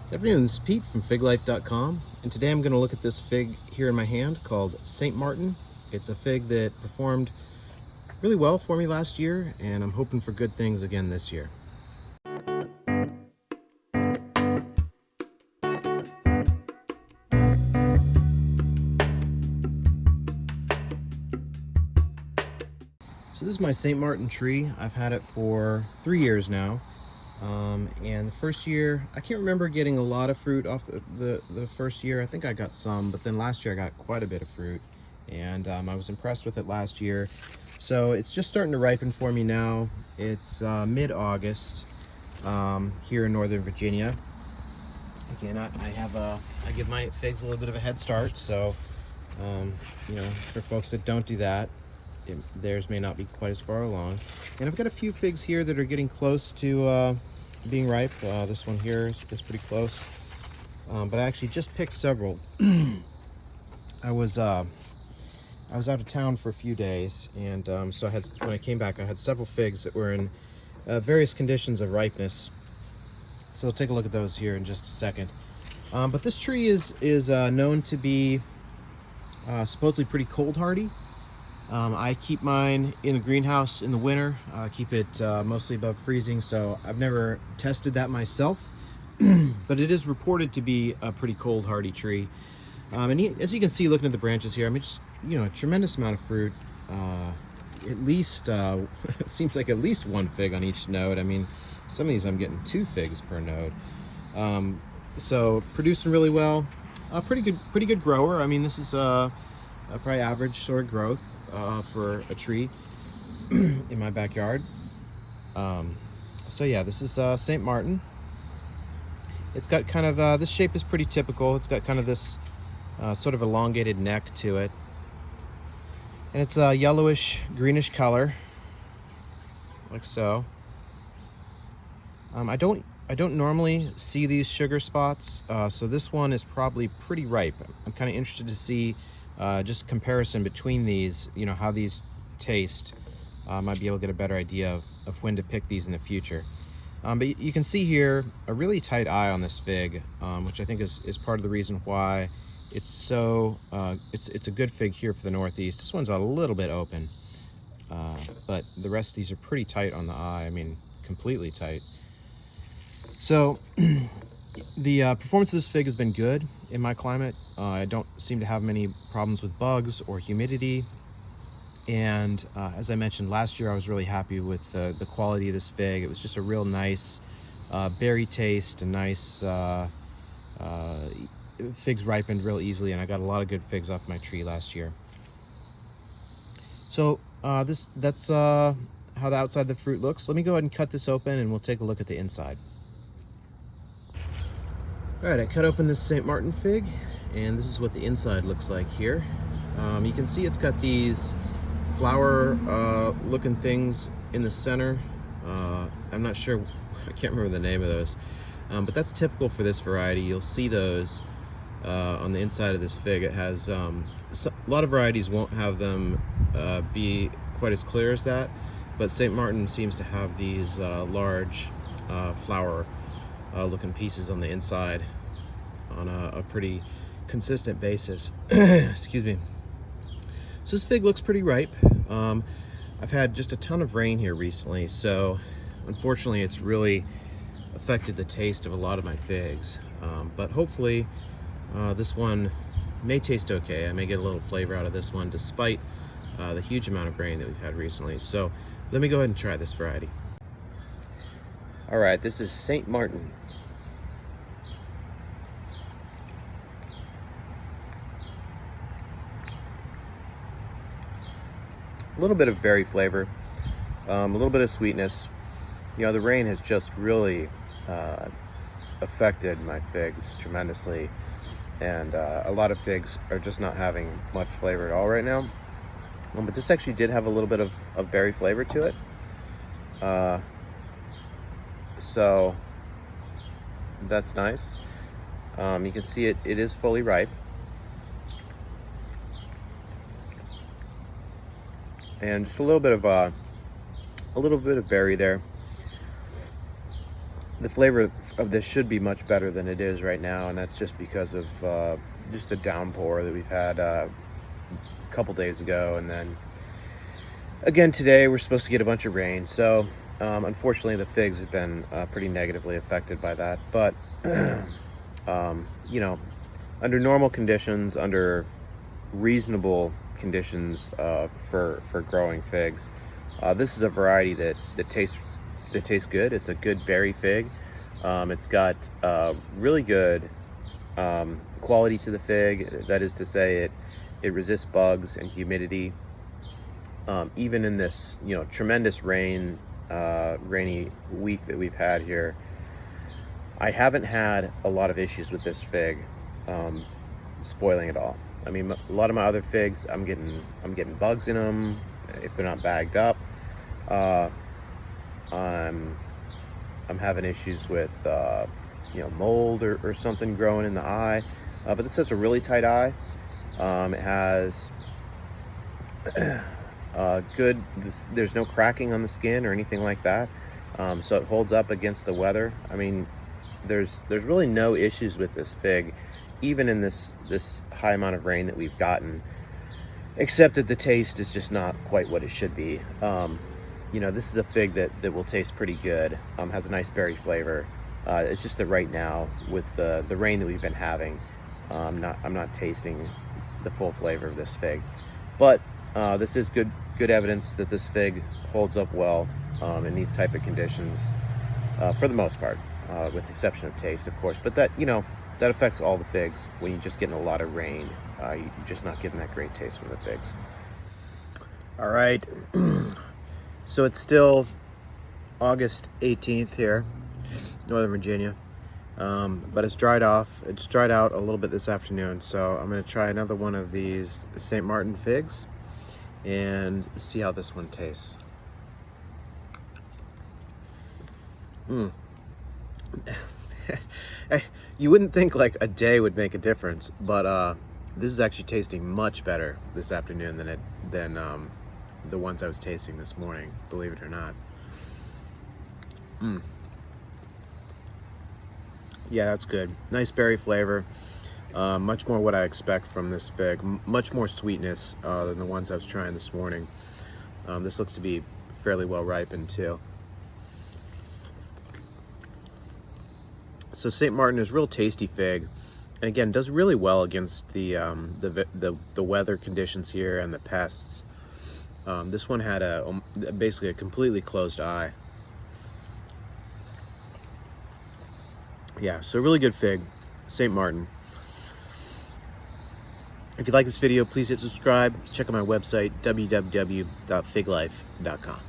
Good afternoon, this is Pete from figlife.com, and today I'm going to look at this fig here in my hand called St. Martin. It's a fig that performed really well for me last year, and I'm hoping for good things again this year. So this is my St. Martin tree. I've had it for 3 years now. And the first year, I can't remember getting a lot of fruit off the first year. I think I got some, but then last year I got quite a bit of fruit, and I was impressed with it last year. So it's just starting to ripen for me now. It's mid-August here in Northern Virginia. Again, I give my figs a little bit of a head start, so for folks that don't do that, theirs may not be quite as far along. And I've got a few figs here that are getting close to being ripe. This one here is pretty close, but I actually just picked several. I was out of town for a few days, and so when I came back, I had several figs that were in various conditions of ripeness. So we'll take a look at those here in just a second. But this tree is known to be supposedly pretty cold hardy. I keep mine in the greenhouse in the winter. I keep it mostly above freezing, so I've never tested that myself. But it is reported to be a pretty cold hardy tree. And as you can see, looking at the branches here, I mean, just a tremendous amount of fruit. At least it seems like at least one fig on each node. I mean, some of these I'm getting 2 figs per node. So producing really well. Pretty good grower. I mean, this is a probably average sort of growth for a tree in my backyard. So yeah, this is St. Martin. It's got kind of this shape is pretty typical. It's got kind of this sort of elongated neck to it, and it's a yellowish greenish color, like so. I don't normally see these sugar spots, so this one is probably pretty ripe. I'm kind of interested to see just comparison between these, how these taste. Might be able to get a better idea of when to pick these in the future. But you can see here a really tight eye on this fig, which I think is part of the reason why it's so, it's a good fig here for the Northeast. This one's a little bit open, but the rest of these are pretty tight on the eye. I mean, completely tight. So the performance of this fig has been good in my climate. I don't seem to have many problems with bugs or humidity. And as I mentioned last year, I was really happy with the quality of this fig. It was just a real nice berry taste, a nice figs ripened real easily, and I got a lot of good figs off my tree last year. So that's how the outside of the fruit looks. Let me go ahead and cut this open, and we'll take a look at the inside. All right, I cut open this St. Martin fig, and this is what the inside looks like here. You can see it's got these flower looking things in the center. I'm not sure, I can't remember the name of those, but that's typical for this variety. You'll see those on the inside of this fig. It has a lot of varieties won't have them be quite as clear as that, but St. Martin seems to have these large flower looking pieces on the inside on a pretty consistent basis. Excuse me. So this fig looks pretty ripe. I've had just a ton of rain here recently, so unfortunately it's really affected the taste of a lot of my figs. But hopefully this one may taste okay. I may get a little flavor out of this one despite the huge amount of rain that we've had recently. So let me go ahead and try this variety. All right, this is St. Martin. A little bit of berry flavor, a little bit of sweetness. The rain has just really affected my figs tremendously, and a lot of figs are just not having much flavor at all right now. But this actually did have a little bit of berry flavor to it. So that's nice. You can see it is fully ripe. And just a little bit of berry there. The flavor of this should be much better than it is right now, and that's just because of just the downpour that we've had a couple days ago, and then again today we're supposed to get a bunch of rain. So unfortunately the figs have been pretty negatively affected by that. But you know, under normal conditions, under reasonable conditions for growing figs, this is a variety that tastes good. It's a good berry fig. It's got really good quality to the fig. That is to say, it resists bugs and humidity. Even in this, you know, tremendous rainy week that we've had here, I haven't had a lot of issues with this fig spoiling at all. I mean, a lot of my other figs, I'm getting bugs in them if they're not bagged up. I'm having issues with you know, mold or something growing in the eye. But this has a really tight eye. It has there's no cracking on the skin or anything like that. So it holds up against the weather. I mean, there's really no issues with this fig, even in this high amount of rain that we've gotten, except that the taste is just not quite what it should be. You know, this is a fig that will taste pretty good. Has a nice berry flavor. It's just that right now, with the rain that we've been having, I'm not tasting the full flavor of this fig. But this is good evidence that this fig holds up well in these type of conditions, for the most part, with the exception of taste, of course. But that, you know, that affects all the figs. When you're just getting a lot of rain, you're just not getting that great taste from the figs. All right. So it's still August 18th here, Northern Virginia, but it's dried off. It's dried out a little bit this afternoon, so I'm going to try another one of these St. Martin figs and see how this one tastes. You wouldn't think like a day would make a difference, but this is actually tasting much better this afternoon than the ones I was tasting this morning, believe it or not. Yeah, that's good. Nice berry flavor. Much more what I expect from this fig. Much more sweetness than the ones I was trying this morning. This looks to be fairly well ripened too. So St. Martin is a real tasty fig, and again does really well against the weather conditions here and the pests. This one had basically a completely closed eye. Yeah, so really good fig, St. Martin. If you like this video, please hit subscribe. Check out my website, www.figlife.com.